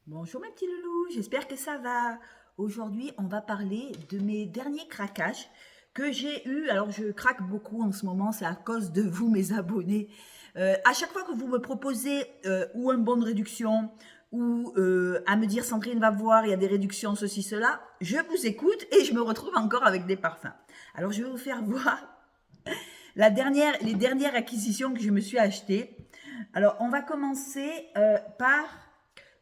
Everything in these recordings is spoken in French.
Bonjour mes petits loulous, j'espère que ça va. Aujourd'hui, on va parler de mes derniers craquages que j'ai eus. Alors, je craque beaucoup en ce moment, c'est à cause de vous, mes abonnés. À chaque fois que vous me proposez ou un bon de réduction ou à me dire Sandrine va voir, il y a des réductions, ceci, cela, je vous écoute et je me retrouve encore avec des parfums. Alors, je vais vous faire voir les dernières acquisitions que je me suis achetées. Alors, on va commencer par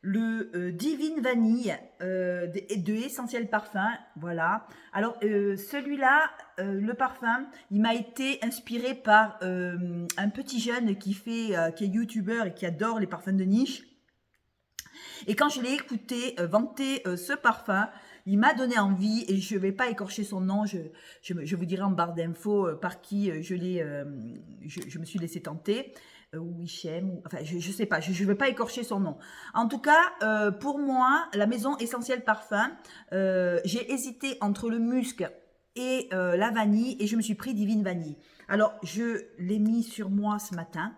le Divine Vanille de Essentiel Parfum. Voilà. Alors, celui-là, le parfum, il m'a été inspiré par un petit jeune qui est youtubeur et qui adore les parfums de niche. Et quand je l'ai écouté vanter ce parfum, il m'a donné envie, et je ne vais pas écorcher son nom, je vous dirai en barre d'infos par qui je me suis laissé tenter, ou Hichem, enfin je ne sais pas, je ne vais pas écorcher son nom. En tout cas, pour moi, la maison Essentiel Parfum, j'ai hésité entre le musc et la vanille, et je me suis pris Divine Vanille. Alors, je l'ai mis sur moi ce matin.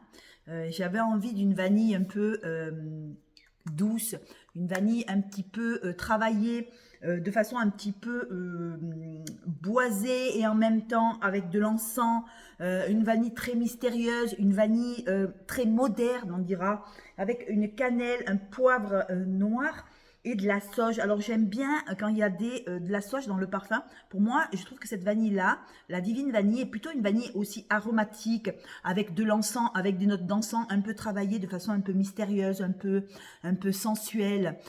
J'avais envie d'une vanille un peu douce, une vanille un petit peu travaillée de façon un petit peu boisée et en même temps avec de l'encens, une vanille très mystérieuse, une vanille très moderne on dira, avec une cannelle, un poivre noir et de la sauge. Alors j'aime bien quand il y a de la sauge dans le parfum. Pour moi, je trouve que cette vanille-là, la Divine Vanille, est plutôt une vanille aussi aromatique, avec de l'encens, avec des notes d'encens un peu travaillées de façon un peu mystérieuse, un peu sensuelle.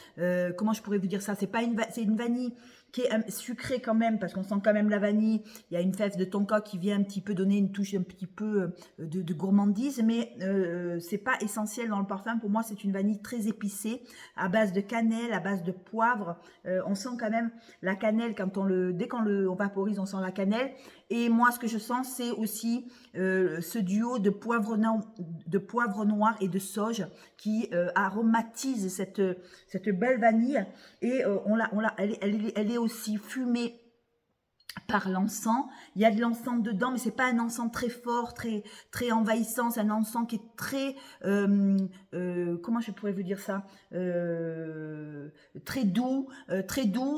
Comment je pourrais vous dire ça? C'est une vanille qui est sucrée quand même, parce qu'on sent quand même la vanille. Il y a une fève de tonka qui vient un petit peu donner une touche un petit peu de gourmandise, mais c'est pas essentiel dans le parfum. Pour moi, c'est une vanille très épicée, à base de cannelle, à base de poivre. On sent quand même la cannelle dès qu'on on vaporise, on sent la cannelle. Et moi, ce que je sens, c'est aussi ce duo de poivre noir et de sauge qui aromatise cette belle vanille. Et elle est aussi fumée par l'encens. Il y a de l'encens dedans, mais c'est pas un encens très fort, très envahissant. C'est un encens qui est comment je pourrais vous dire ça, très doux.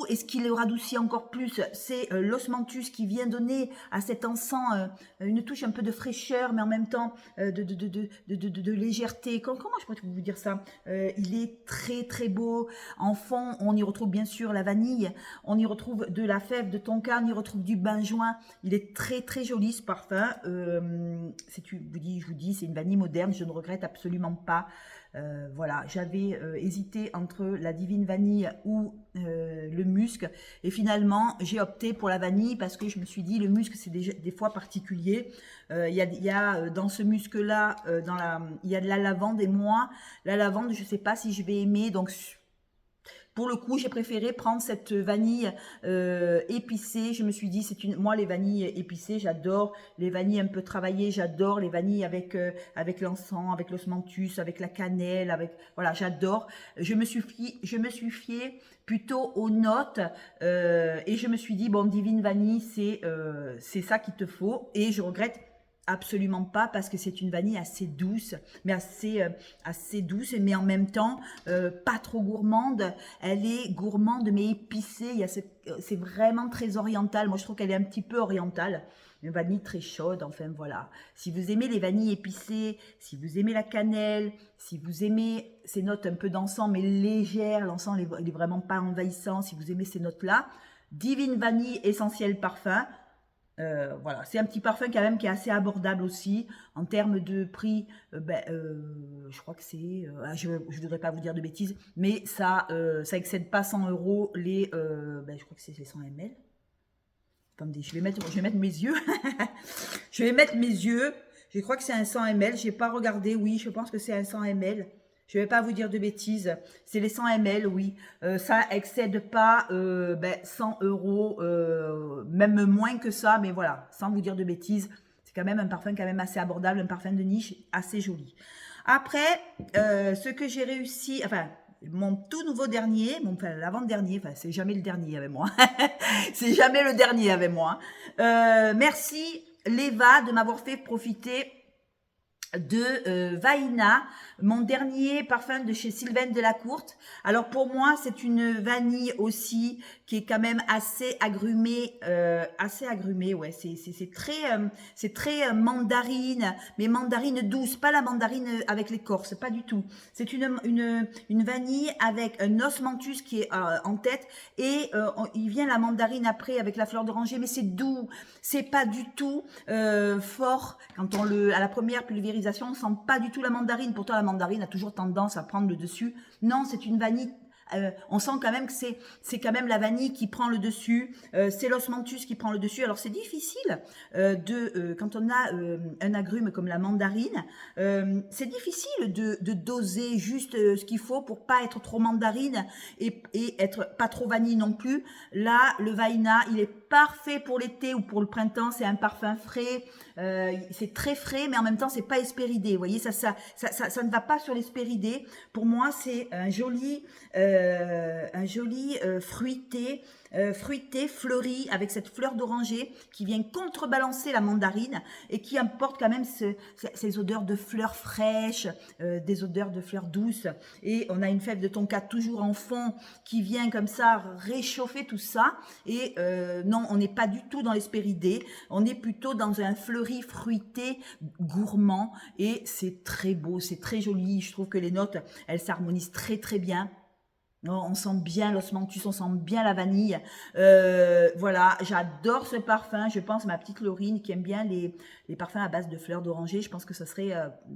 Et ce qui le radoucit encore plus, c'est l'osmanthus qui vient donner à cet encens une touche un peu de fraîcheur, mais en même temps de légèreté. Comment je pourrais vous dire ça? Il est très beau. En fond, on y retrouve bien sûr la vanille, on y retrouve de la fève de tonka, on y retrouve du benjoin. Il est très joli ce parfum. Je vous dis, c'est une vanille moderne, je ne regrette absolument pas. Voilà, j'avais hésité entre la Divine Vanille ou le musc, et finalement j'ai opté pour la vanille parce que je me suis dit le musc c'est des fois particulier. Il y a dans ce musc là, il y a de la lavande, et moi la lavande je ne sais pas si je vais aimer, donc pour le coup, j'ai préféré prendre cette vanille épicée. Je me suis dit, moi les vanilles épicées, j'adore les vanilles un peu travaillées, j'adore les vanilles avec l'encens, avec l'osmanthus, avec la cannelle, voilà, j'adore. Je me suis fiée plutôt aux notes et je me suis dit bon, Divine Vanille, c'est ça qu'il te faut, et je regrette absolument pas parce que c'est une vanille assez douce, mais assez douce, mais en même temps pas trop gourmande. Elle est gourmande mais épicée. C'est vraiment très oriental. Moi je trouve qu'elle est un petit peu orientale. Une vanille très chaude, enfin voilà. Si vous aimez les vanilles épicées, si vous aimez la cannelle, si vous aimez ces notes un peu d'encens mais légères, l'encens il est vraiment pas envahissant, si vous aimez ces notes-là, Divine Vanille Essentiel Parfum. Voilà, c'est un petit parfum quand même qui est assez abordable aussi en termes de prix. Je crois que je ne voudrais pas vous dire de bêtises, mais ça excède pas 100 euros je crois que c'est les 100 ml. Attendez, je vais mettre mes yeux. Je vais mettre mes yeux. Je crois que c'est un 100 ml. J'ai pas regardé. Oui, je pense que c'est un 100 ml. Je ne vais pas vous dire de bêtises. C'est les 100 ml, oui. Ça excède pas 100 euros, même moins que ça. Mais voilà, sans vous dire de bêtises, c'est quand même un parfum quand même assez abordable, un parfum de niche assez joli. Après, ce que j'ai réussi, enfin, mon tout nouveau dernier, l'avant-dernier, enfin, c'est jamais le dernier avec moi. C'est jamais le dernier avec moi. Merci Léva de m'avoir fait profiter de Vaina, mon dernier parfum de chez Sylvaine Delacourte. Alors pour moi, c'est une vanille aussi qui est quand même assez agrumée, ouais. C'est très mandarine, mais mandarine douce, pas la mandarine avec l'écorce, pas du tout. C'est une vanille avec un osmanthus qui est en tête et il vient la mandarine après avec la fleur d'oranger, mais c'est doux, c'est pas du tout fort. Quand à la première pulvérisation, on sent pas du tout la mandarine. Pourtant, la mandarine a toujours tendance à prendre le dessus. Non, c'est une vanille. On sent quand même que c'est quand même la vanille qui prend le dessus. C'est l'osmanthus qui prend le dessus. Alors, c'est difficile quand on a un agrume comme la mandarine, c'est difficile de doser juste ce qu'il faut pour pas être trop mandarine et être pas trop vanille non plus. Là, le Vaina, il est parfait pour l'été ou pour le printemps. C'est un parfum frais. C'est très frais, mais en même temps, c'est pas hespéridé. Vous voyez, ça ne va pas sur l'hespéridé. Pour moi, c'est un joli fruité, fleuri, avec cette fleur d'oranger qui vient contrebalancer la mandarine et qui apporte quand même ces odeurs de fleurs fraîches, des odeurs de fleurs douces. Et on a une fève de tonka toujours en fond qui vient comme ça réchauffer tout ça. Et non, on n'est pas du tout dans l'hespéridé, on est plutôt dans un fleuri fruité gourmand et c'est très beau, c'est très joli. Je trouve que les notes, elles s'harmonisent très très bien. On sent bien l'osmanthus, on sent bien la vanille. Voilà, j'adore ce parfum. Je pense, ma petite Laurine qui aime bien les parfums à base de fleurs d'oranger, je pense que ça serait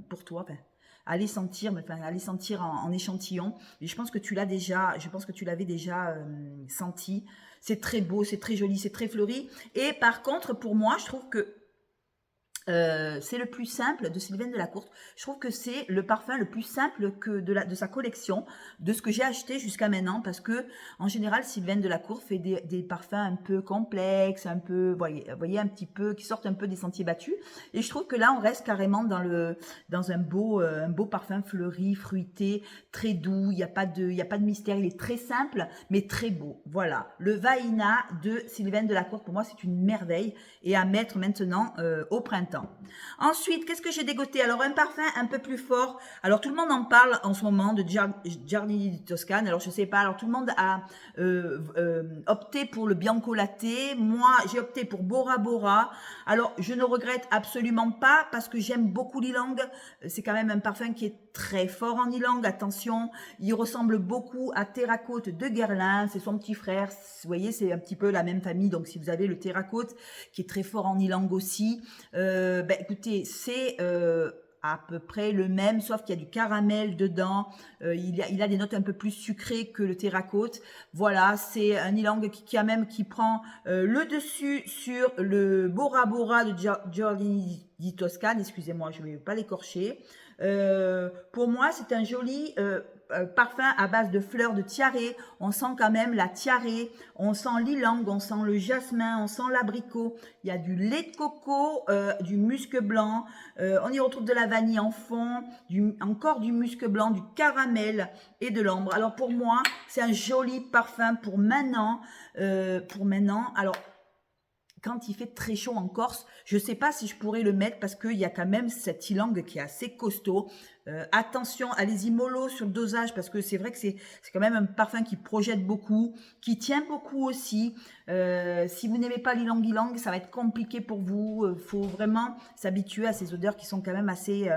pour toi. Allez sentir en échantillon. Et je pense que tu l'as déjà, je pense que tu l'avais déjà senti. C'est très beau, c'est très joli, c'est très fleuri. Et par contre, pour moi, je trouve que c'est le plus simple de Sylvaine Delacourte. Je trouve que c'est le parfum le plus simple que de sa collection, de ce que j'ai acheté jusqu'à maintenant, parce que en général, Sylvaine Delacourte fait des parfums un peu complexes, un peu, voyez un petit peu, qui sortent un peu des sentiers battus. Et je trouve que là, on reste carrément dans un beau parfum fleuri, fruité, très doux. Il n'y a pas de mystère. Il est très simple, mais très beau. Voilà, le Vaina de Sylvaine Delacourte, pour moi, c'est une merveille et à mettre maintenant au printemps. Ensuite, qu'est-ce que j'ai dégoté? Alors, un parfum un peu plus fort. Alors, tout le monde en parle en ce moment de Giardini di Toscane. Alors, je sais pas. Alors, tout le monde a opté pour le Bianco Latte. Moi, j'ai opté pour Bora Bora. Alors, je ne regrette absolument pas parce que j'aime beaucoup l'ylang. C'est quand même un parfum qui est très fort en ylang. Attention, il ressemble beaucoup à Terracote de Guerlain. C'est son petit frère. Vous voyez, c'est un petit peu la même famille. Donc, si vous avez le Terracote qui est très fort en ylang aussi, écoutez, c'est à peu près le même, sauf qu'il y a du caramel dedans. Il a des notes un peu plus sucrées que le Terracote. Voilà, c'est un ylang qui prend le dessus sur le Bora Bora de Giardini di Toscane. Excusez-moi, je ne vais pas l'écorcher. Pour moi, c'est un joli parfum à base de fleurs de tiare. On sent quand même la tiare, on sent l'ylang, on sent le jasmin, on sent l'abricot. Il y a du lait de coco, du musc blanc. On y retrouve de la vanille en fond, encore du musc blanc, du caramel et de l'ambre. Alors pour moi, c'est un joli parfum pour maintenant. Alors, quand il fait très chaud en Corse, je ne sais pas si je pourrais le mettre parce qu'il y a quand même cette ylang qui est assez costaud. Attention, allez-y mollo sur le dosage parce que c'est vrai que c'est quand même un parfum qui projette beaucoup, qui tient beaucoup aussi. Si vous n'aimez pas l'ylang, ça va être compliqué pour vous. Il faut vraiment s'habituer à ces odeurs qui sont quand même assez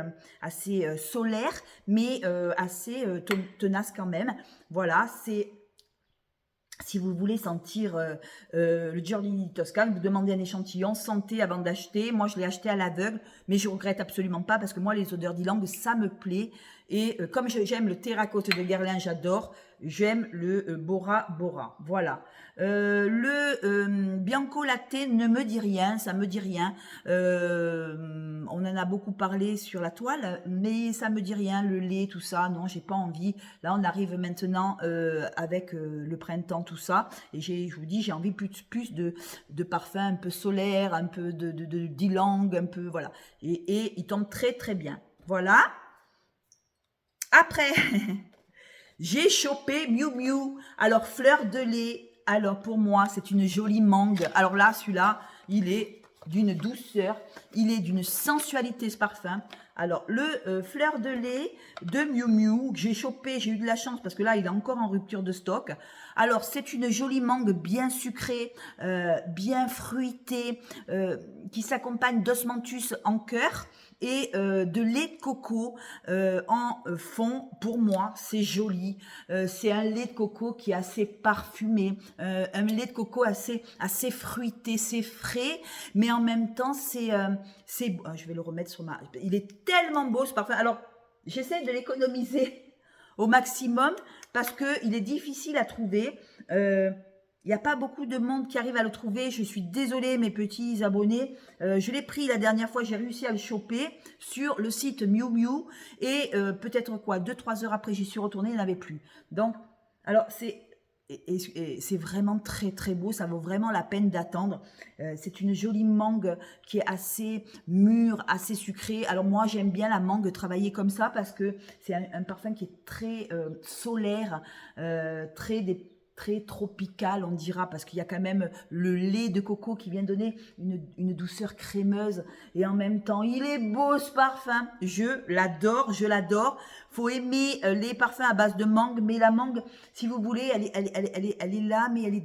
solaires, mais assez tenaces quand même. Voilà, c'est... Si vous voulez sentir le Giardini di Toscane, vous demandez un échantillon, sentez avant d'acheter. Moi, je l'ai acheté à l'aveugle, mais je regrette absolument pas parce que moi, les odeurs d'ylang, ça me plaît. Et comme j'aime le Terracote de Guerlain, j'adore. J'aime le Bora Bora. Voilà. Le Bianco Latte ne me dit rien, ça me dit rien. On en a beaucoup parlé sur la toile, mais ça me dit rien, le lait, tout ça. Non, j'ai pas envie. Là, on arrive maintenant avec le printemps, tout ça. Et je vous dis, j'ai envie plus de parfums un peu solaires, un peu d'ylang, un peu, voilà. Et il tombe très, très bien. Voilà. Après, j'ai chopé Miu Miu. Alors, fleur de lait. Alors, pour moi, c'est une jolie mangue. Alors là, celui-là, il est d'une douceur. Il est d'une sensualité, ce parfum. Alors, le fleur de lait de Miu Miu, que j'ai chopé, j'ai eu de la chance parce que là, il est encore en rupture de stock. Alors, c'est une jolie mangue bien sucrée, bien fruitée, qui s'accompagne d'osmanthus en cœur et de lait de coco en fond. Pour moi, c'est joli. C'est un lait de coco qui est assez parfumé, un lait de coco assez fruité, c'est frais, mais en même temps, je vais le remettre sur ma... Il est tellement beau ce parfum. Alors, j'essaie de l'économiser au maximum parce qu'il est difficile à trouver. Il n'y a pas beaucoup de monde qui arrive à le trouver. Je suis désolée, mes petits abonnés. Je l'ai pris la dernière fois, j'ai réussi à le choper sur le site Miu Miu. Et peut-être quoi, 2-3 heures après, j'y suis retournée, il n'y en avait plus. Donc, alors, c'est vraiment très très beau, ça vaut vraiment la peine d'attendre. C'est une jolie mangue qui est assez mûre, assez sucrée. Alors moi j'aime bien la mangue travaillée comme ça parce que c'est un parfum qui est très solaire, très tropical on dira, parce qu'il y a quand même le lait de coco qui vient donner une douceur crémeuse et en même temps il est beau ce parfum, je l'adore. Faut aimer les parfums à base de mangue, mais la mangue, si vous voulez, elle est là, mais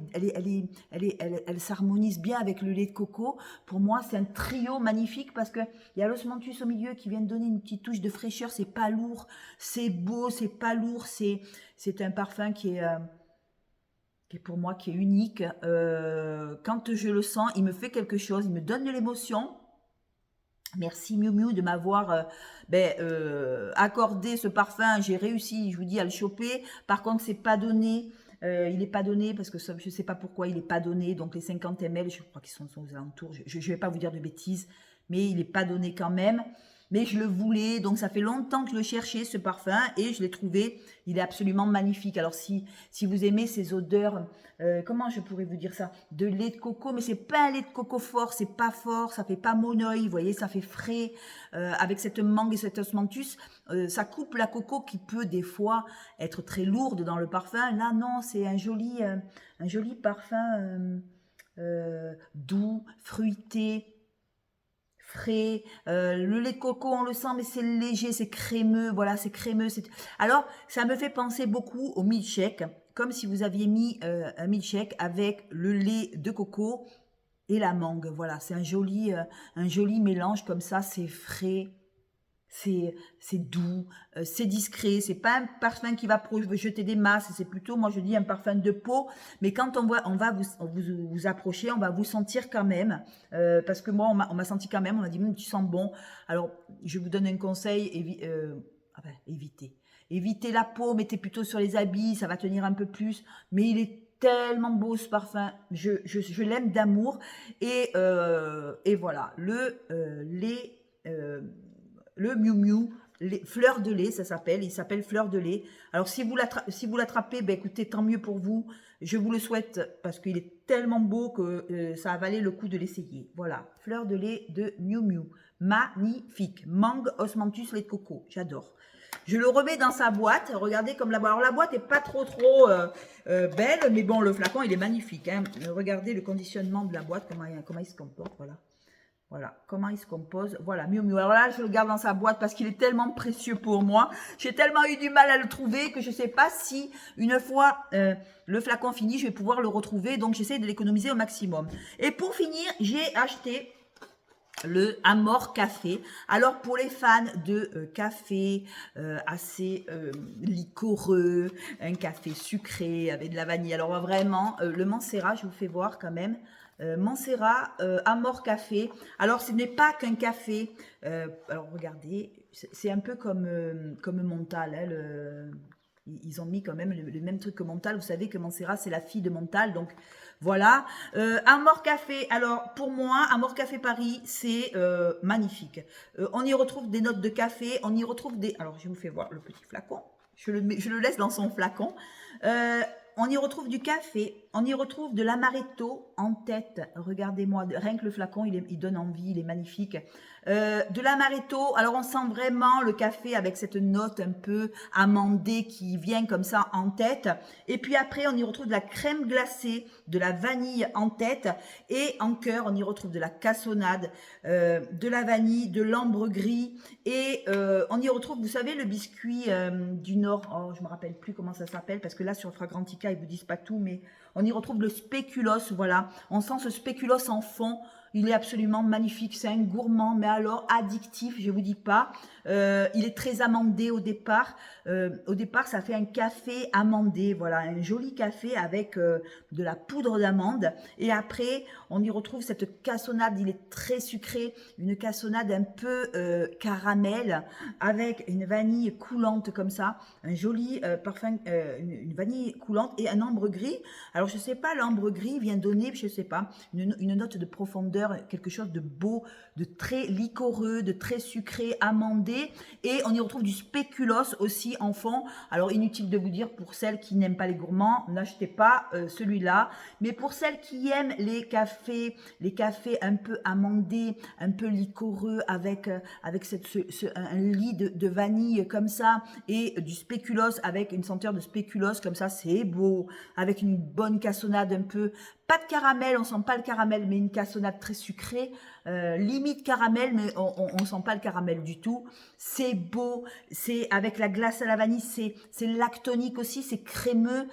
elle s'harmonise bien avec le lait de coco. Pour moi, c'est un trio magnifique parce que il y a l'osmanthus au milieu qui vient de donner une petite touche de fraîcheur. C'est pas lourd, c'est beau, c'est pas lourd. C'est un parfum qui est pour moi qui est unique. Quand je le sens, il me fait quelque chose, il me donne de l'émotion. Merci Miu Miu de m'avoir accordé ce parfum. J'ai réussi, je vous dis, à le choper. Par contre, c'est pas donné. Il n'est pas donné parce que je ne sais pas pourquoi il n'est pas donné. Donc les 50 ml, je crois qu'ils sont aux alentours. Je ne vais pas vous dire de bêtises, mais il n'est pas donné quand même. Mais je le voulais, donc ça fait longtemps que je le cherchais, ce parfum, et je l'ai trouvé. Il est absolument magnifique. Alors si vous aimez ces odeurs, comment je pourrais vous dire ça, de lait de coco, mais c'est pas un lait de coco fort, c'est pas fort, ça fait pas monoï, vous voyez, ça fait frais, avec cette mangue et cet osmanthus, ça coupe la coco qui peut des fois être très lourde dans le parfum. Là non, c'est un joli parfum doux, fruité, frais, le lait de coco on le sent mais c'est léger, c'est crémeux, voilà, c'est crémeux. Alors ça me fait penser beaucoup au milkshake, comme si vous aviez mis un milkshake avec le lait de coco et la mangue. Voilà, c'est un joli mélange comme ça, c'est frais, c'est doux, c'est discret, c'est pas un parfum qui va jeter des masses, c'est plutôt, moi je dis, un parfum de peau, mais quand on va vous approcher, on va vous sentir quand même, parce que moi on m'a senti quand même, on m'a dit tu sens bon. Alors je vous donne un conseil, évitez la peau, mettez plutôt sur les habits, ça va tenir un peu plus, mais il est tellement beau ce parfum, je l'aime d'amour. Et voilà, le Miu Miu, fleur de lait, ça s'appelle. Il s'appelle fleur de lait. Alors, si vous l'attrapez, ben, écoutez, tant mieux pour vous. Je vous le souhaite parce qu'il est tellement beau que ça a valé le coup de l'essayer. Voilà, fleur de lait de Miu Miu. Magnifique. Mangue, osmanthus, lait de coco. J'adore. Je le remets dans sa boîte. Regardez comme la boîte. Alors, la boîte n'est pas trop belle, mais bon, le flacon, il est magnifique. Hein. Regardez le conditionnement de la boîte, comment il se comporte. Voilà. Voilà, comment il se compose. Voilà, Miu Miu. Alors là, je le garde dans sa boîte parce qu'il est tellement précieux pour moi. J'ai tellement eu du mal à le trouver que je ne sais pas si, une fois le flacon fini, je vais pouvoir le retrouver. Donc, j'essaie de l'économiser au maximum. Et pour finir, j'ai acheté le Amor Café. Alors, pour les fans de café assez liquoreux, un café sucré avec de la vanille. Alors, vraiment, le Mancera, je vous fais voir quand même. Mancera, Amor Café. Alors, ce n'est pas qu'un café. Alors, regardez, c'est un peu comme Montal. Hein, ils ont mis quand même le même truc que Montal. Vous savez que Mancera, c'est la fille de Montal. Donc, voilà. Amor Café. Alors, pour moi, Amor Café Paris, c'est magnifique. On y retrouve des notes de café. On y retrouve des... Alors, je vous fais voir le petit flacon. Je le laisse dans son flacon. On y retrouve du café, on y retrouve de l'amaretto en tête. Regardez-moi, rien que le flacon, il donne envie, il est magnifique. de l'amaretto. Alors on sent vraiment le café avec cette note un peu amandée qui vient comme ça en tête. Et puis après on y retrouve de la crème glacée, de la vanille en tête. Et en cœur on y retrouve de la cassonade, de la vanille, de l'ambre gris. Et on y retrouve, vous savez, le biscuit du Nord. Oh, je me rappelle plus comment ça s'appelle parce que là sur Fragrantica ils vous disent pas tout, mais on y retrouve le spéculoos. Voilà, on sent ce spéculoos en fond. Il est absolument magnifique, c'est un gourmand, mais alors addictif, je vous dis pas. Il est très amandé au départ. Au départ, ça fait un café amandé, voilà, un joli café avec de la poudre d'amande. Et après, on y retrouve cette cassonade, il est très sucré, une cassonade un peu caramel, avec une vanille coulante comme ça, un joli parfum, une vanille coulante et un ambre gris. Alors, je sais pas, l'ambre gris vient donner, je sais pas, une note de profondeur, quelque chose de beau, de très liquoreux, de très sucré, amandé. Et on y retrouve du spéculoos aussi en fond. Alors inutile de vous dire, pour celles qui n'aiment pas les gourmands, n'achetez pas celui-là. Mais pour celles qui aiment les cafés un peu amandés, un peu liquoreux, avec un lit de vanille comme ça, et du spéculoos avec une senteur de spéculoos comme ça, c'est beau, avec une bonne cassonade un peu. Pas de caramel, on sent pas le caramel, mais une cassonade très sucrée, limite caramel, mais on sent pas le caramel du tout. C'est beau, c'est avec la glace à la vanille, c'est lactonique aussi, c'est crémeux.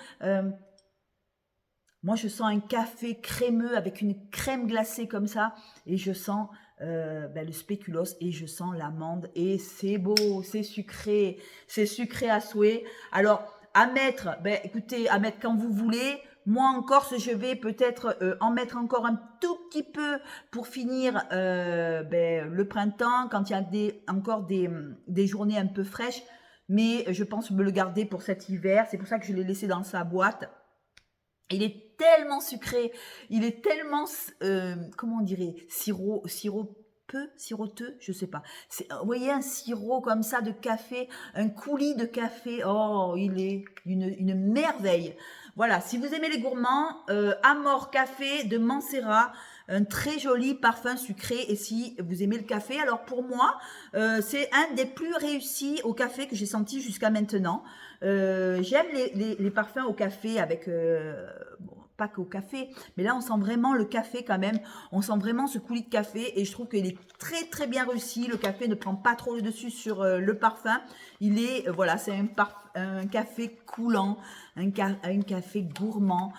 Moi, je sens un café crémeux avec une crème glacée comme ça, et je sens le spéculoos et je sens l'amande, et c'est beau, c'est sucré à souhait. Alors, à mettre, écoutez, à mettre quand vous voulez. Moi en Corse, je vais peut-être en mettre encore un tout petit peu pour finir le printemps, quand il y a encore des journées un peu fraîches. Mais je pense me le garder pour cet hiver. C'est pour ça que je l'ai laissé dans sa boîte. Il est tellement sucré, il est tellement, comment on dirait, siroteux, je sais pas. Vous voyez un sirop comme ça de café, un coulis de café, oh, il est une merveille. Voilà, si vous aimez les gourmands, Amor Café de Mancera, un très joli parfum sucré. Et si vous aimez le café, alors pour moi, c'est un des plus réussis au café que j'ai senti jusqu'à maintenant. J'aime les parfums au café avec... bon, pas qu'au café, mais là on sent vraiment le café quand même, on sent vraiment ce coulis de café, et je trouve qu'il est très très bien réussi. Le café ne prend pas trop le dessus sur le parfum. Il est, voilà, c'est un café coulant, un café gourmand.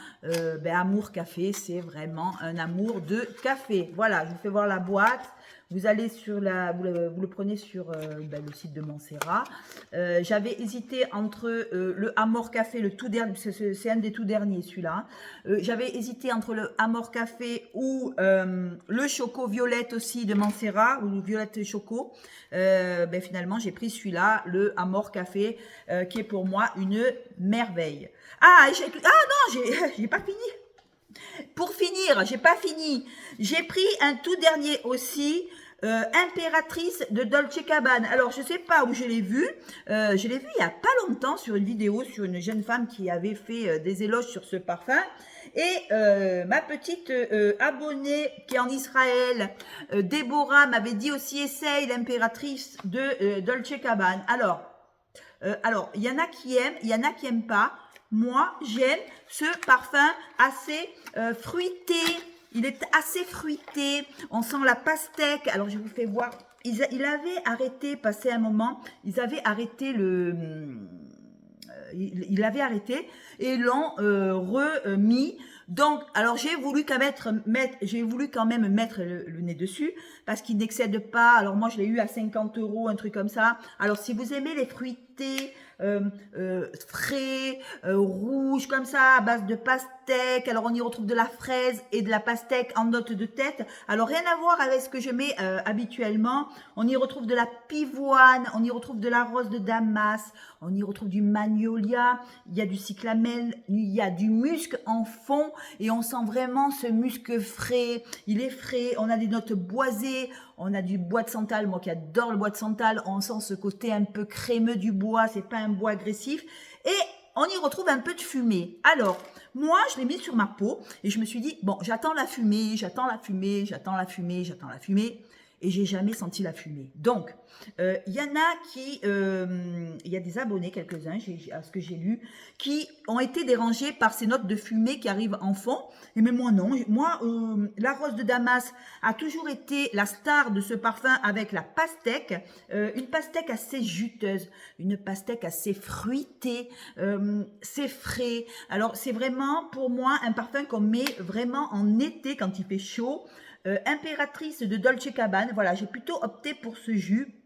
Amour Café, c'est vraiment un amour de café. Voilà, je vous fais voir la boîte. Vous allez sur vous le prenez sur le site de Mancera. J'avais hésité entre le Amor Café, le tout dernier, c'est un des tout derniers celui-là. J'avais hésité entre le Amor Café ou le Choco Violette aussi de Mancera, ou Violette Choco. Finalement, j'ai pris celui-là, le Amor Café, qui est pour moi une merveille. Ah non, j'ai pas fini. Pour finir, j'ai pas fini. J'ai pris un tout dernier aussi, Impératrice de Dolce Gabbana. Alors, je sais pas où je l'ai vu. Je l'ai vu il y a pas longtemps sur une vidéo sur une jeune femme qui avait fait des éloges sur ce parfum. Et ma petite abonnée qui est en Israël, Déborah, m'avait dit aussi essaye l'Impératrice de Dolce Gabbana. Alors, il y en a qui aiment, il y en a qui n'aiment pas. Moi, j'aime ce parfum assez fruité. Il est assez fruité. On sent la pastèque. Alors, je vous fais voir. Ils avaient arrêté, passé un moment, ils avaient arrêté il avait arrêté et l'ont remis. Donc, alors j'ai voulu quand même mettre le nez dessus parce qu'il n'excède pas. Alors moi, je l'ai eu à 50 €, un truc comme ça. Alors, si vous aimez les fruités, frais, rouges comme ça, à base de pastèque. Alors on y retrouve de la fraise et de la pastèque en note de tête. Alors rien à voir avec ce que je mets habituellement. On y retrouve de la pivoine, on y retrouve de la rose de Damas, on y retrouve du magnolia, il y a du cyclamel, il y a du musc en fond et on sent vraiment ce musc frais. Il est frais, on a des notes boisées, on a du bois de santal, moi qui adore le bois de santal, on sent ce côté un peu crémeux du bois, c'est pas un bois agressif. Et on y retrouve un peu de fumée. Alors, moi, je l'ai mis sur ma peau et je me suis dit, bon, j'attends la fumée. et j'ai jamais senti la fumée. Donc, il y en a qui, il y a des abonnés, quelques-uns, à ce que j'ai lu, qui ont été dérangés par ces notes de fumée qui arrivent en fond. Et mais moi non, moi la rose de Damas a toujours été la star de ce parfum avec la pastèque, une pastèque assez juteuse, une pastèque assez fruitée, c'est frais. Alors c'est vraiment pour moi un parfum qu'on met vraiment en été quand il fait chaud. Impératrice de Dolce Gabbana, voilà, j'ai plutôt opté pour ce jus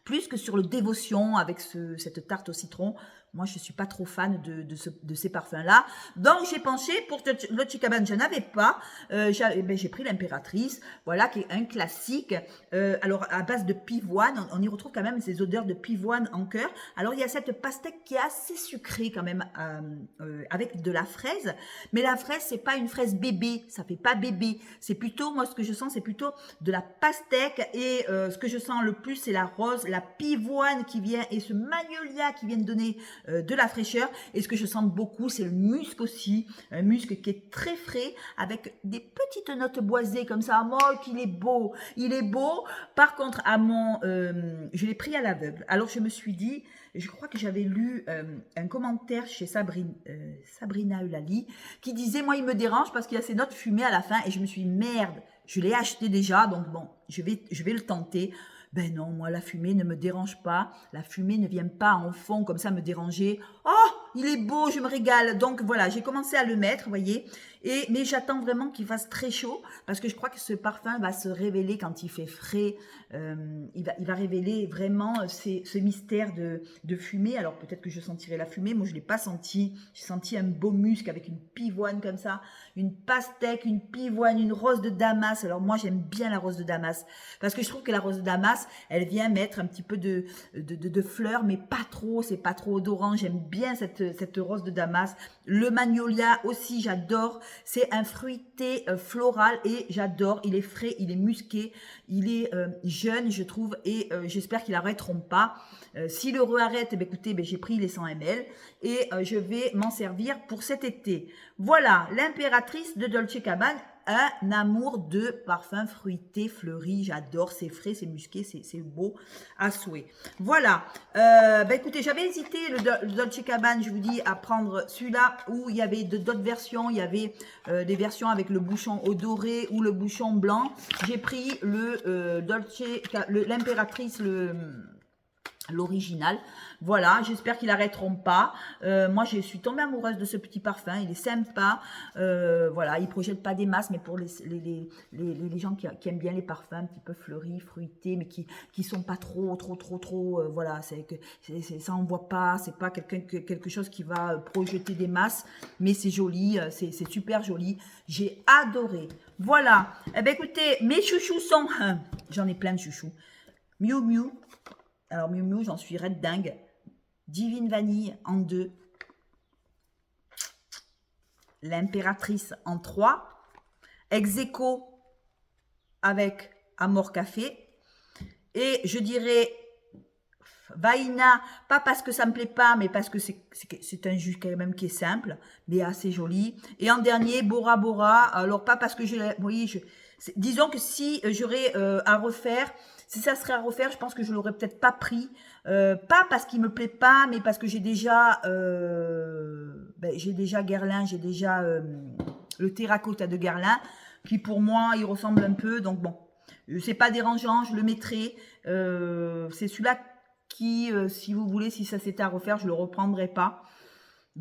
plus que sur le Dévotion avec cette tarte au citron. Moi, je ne suis pas trop fan de ces parfums-là. Donc, j'ai penché pour Dolce Gabbana. Je n'avais pas. J'ai pris l'Impératrice, voilà, qui est un classique. Alors, à base de pivoine, on y retrouve quand même ces odeurs de pivoine en cœur. Alors, il y a cette pastèque qui est assez sucrée quand même, avec de la fraise. Mais la fraise, c'est pas une fraise bébé. Ça fait pas bébé. C'est plutôt, moi, ce que je sens, c'est plutôt de la pastèque. Et ce que je sens le plus, c'est la rose, la pivoine qui vient et ce magnolia qui vient de donner de la fraîcheur. Et ce que je sens beaucoup, c'est le musc aussi, un musc qui est très frais avec des petites notes boisées comme ça. Moi, qu'il est beau, il est beau. Par contre, je l'ai pris à l'aveugle. Alors je me suis dit, je crois que j'avais lu un commentaire chez Sabrina Eulalie qui disait, moi il me dérange parce qu'il y a ces notes fumées à la fin. Et je me suis dit, merde, je l'ai acheté déjà, donc bon, je vais le tenter. Ben non, moi, la fumée ne me dérange pas. La fumée ne vient pas en fond comme ça me déranger. Oh, il est beau, je me régale. Donc voilà, j'ai commencé à le mettre, vous voyez. Mais j'attends vraiment qu'il fasse très chaud parce que je crois que ce parfum va se révéler quand il fait frais. Il va révéler vraiment ce mystère de fumée. Alors peut-être que je sentirai la fumée. Moi, je ne l'ai pas senti. J'ai senti un beau musc avec une pivoine comme ça, une pastèque, une pivoine, une rose de Damas. Alors moi, j'aime bien la rose de Damas parce que je trouve que la rose de Damas, elle vient mettre un petit peu de fleurs, mais pas trop. C'est pas trop odorant. J'aime bien cette rose de Damas. Le magnolia aussi, j'adore. C'est un fruité floral et j'adore. Il est frais, il est musqué, il est jeune, je trouve, et j'espère qu'ils n'arrêteront pas. S'ils le réarrêtent, écoutez, j'ai pris les 100 ml et je vais m'en servir pour cet été. Voilà, l'Impératrice de Dolce Gabbana. Un amour de parfum fruité, fleuri, j'adore, c'est frais, c'est musqué, c'est beau à souhait. Voilà, écoutez, j'avais hésité le Dolce Gabbana, je vous dis, à prendre celui-là où il y avait d'autres versions, il y avait des versions avec le bouchon odoré ou le bouchon blanc. J'ai pris l'Impératrice, l'original. Voilà, j'espère qu'ils n'arrêteront pas. Moi, je suis tombée amoureuse de ce petit parfum. Il est sympa. Voilà, il ne projette pas des masses, mais pour les gens qui aiment bien les parfums un petit peu fleuris, fruités, mais qui sont pas trop, voilà, ça envoie pas, c'est pas quelque chose qui va projeter des masses, mais c'est joli, c'est super joli. J'ai adoré. Voilà. Eh bien, écoutez, mes chouchous sont... J'en ai plein de chouchous. Miu Miu. Alors, Miu Miu, j'en suis red dingue. Divine Vanille en 2. L'Impératrice en 3. Ex-aequo avec Amor Café. Et je dirais Vaina, pas parce que ça me plaît pas, mais parce que c'est un jus quand même qui est simple, mais assez joli. Et en dernier, Bora Bora. Alors, pas parce que disons que si j'aurais à refaire... Si ça serait à refaire, je pense que je l'aurais peut-être pas pris. Pas parce qu'il me plaît pas, mais parce que j'ai déjà Guerlain, j'ai déjà le terracotta de Guerlain, qui pour moi, il ressemble un peu. Donc bon, c'est pas dérangeant, je le mettrai. C'est celui-là qui, si vous voulez, si ça c'était à refaire, je le reprendrai pas.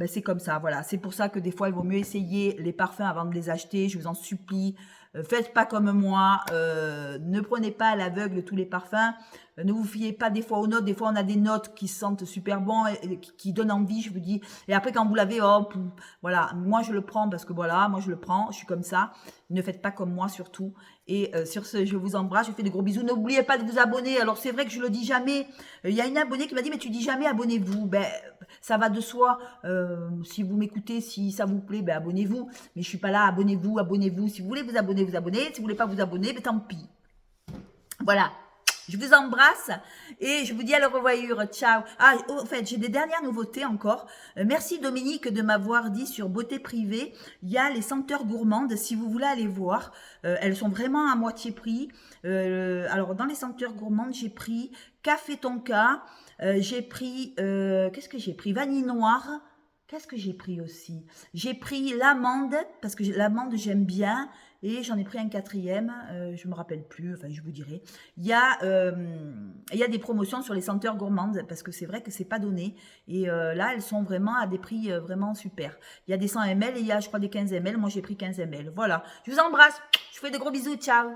C'est comme ça, voilà. C'est pour ça que des fois, il vaut mieux essayer les parfums avant de les acheter. Je vous en supplie. Faites pas comme moi. Ne prenez pas à l'aveugle tous les parfums. Ne vous fiez pas des fois aux notes. Des fois, on a des notes qui sentent super bon et qui donnent envie, je vous dis. Et après, quand vous l'avez, voilà. Moi, je le prends parce que voilà, moi, je le prends. Je suis comme ça. Ne faites pas comme moi, surtout. Et sur ce, je vous embrasse. Je vous fais des gros bisous. N'oubliez pas de vous abonner. Alors, c'est vrai que je le dis jamais. Il y a une abonnée qui m'a dit, mais tu dis jamais abonnez-vous. Ça va de soi. Si vous m'écoutez, si ça vous plaît, abonnez-vous. Mais je suis pas là. Abonnez-vous, abonnez-vous. Si vous voulez vous abonner, vous abonnez. Si vous voulez pas vous abonner, tant pis. Voilà. Je vous embrasse et je vous dis à la revoyure. Ciao. Ah, en fait, j'ai des dernières nouveautés encore. Merci Dominique de m'avoir dit sur Beauté Privée. Il y a les senteurs gourmandes. Si vous voulez aller voir, elles sont vraiment à moitié prix. Alors, dans les senteurs gourmandes, j'ai pris café tonka. J'ai pris, qu'est-ce que j'ai pris? Vanille noire. Qu'est-ce que j'ai pris aussi? J'ai pris l'amande, parce que l'amande j'aime bien, et j'en ai pris un quatrième, je me rappelle plus, enfin je vous dirai. Il y a des promotions sur les senteurs gourmandes, parce que c'est vrai que c'est pas donné, et là elles sont vraiment à des prix vraiment super. Il y a des 100 ml et il y a je crois des 15 ml, moi j'ai pris 15 ml. Voilà, je vous embrasse, je vous fais de gros bisous, ciao.